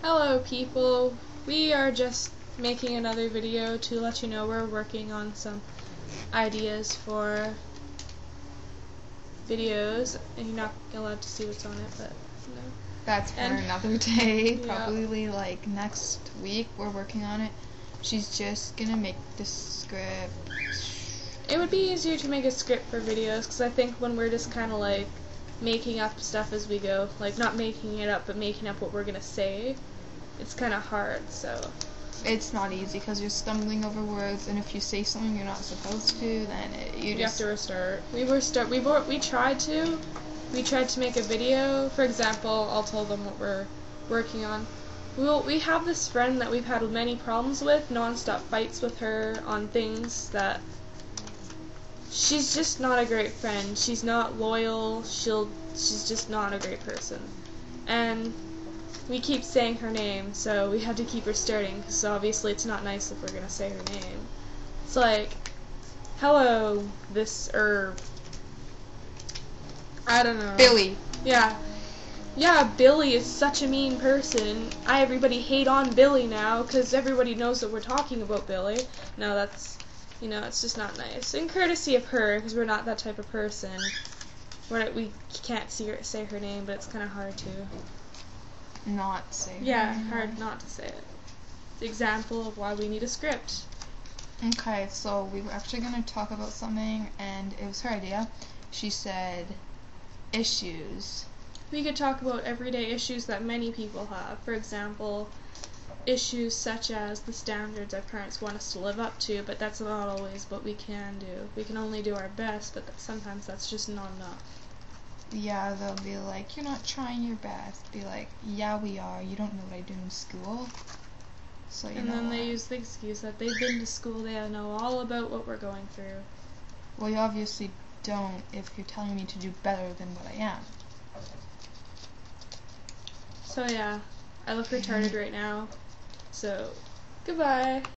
Hello people, we are just making another video to let you know we're working on some ideas for videos, and you're not allowed to see what's on it, but you know. That's for another day, yeah. probably like next week we're working on it. She's just gonna make the script. It would be easier to make a script for videos, because I think when we're just kind of like making up stuff as we go, like not making it up, but making up what we're gonna say, it's kind of hard, so. It's not easy because you're stumbling over words, and if you say something you're not supposed to, then you have to restart. We tried to make a video. For example, I'll tell them what we're working on. We have this friend that we've had many problems with, non-stop fights with her on things that she's just not a great friend. She's not loyal. She's just not a great person. And we keep saying her name, so we had to keep restarting, because obviously it's not nice if we're gonna say her name. It's like, hello, I don't know. Billy. Yeah, Billy is such a mean person. Everybody hate on Billy now, because everybody knows that we're talking about Billy. No, that's, it's just not nice. In courtesy of her, because we're not that type of person. We can't say her name, but it's kind of hard to. Not say her Yeah, name. hard not to say it. It's an example of why we need a script. Okay, so we were actually going to talk about something, and it was her idea. She said issues. We could talk about everyday issues that many people have. For example, issues such as the standards our parents want us to live up to, but that's not always what we can do. We can only do our best, but sometimes that's just not enough. Yeah, they'll be like, you're not trying your best. Be like, yeah, we are. You don't know what I do in school. So you know. And then they use the excuse that they've been to school, they know all about what we're going through. Well, you obviously don't if you're telling me to do better than what I am. So yeah, I look retarded right now. So, goodbye.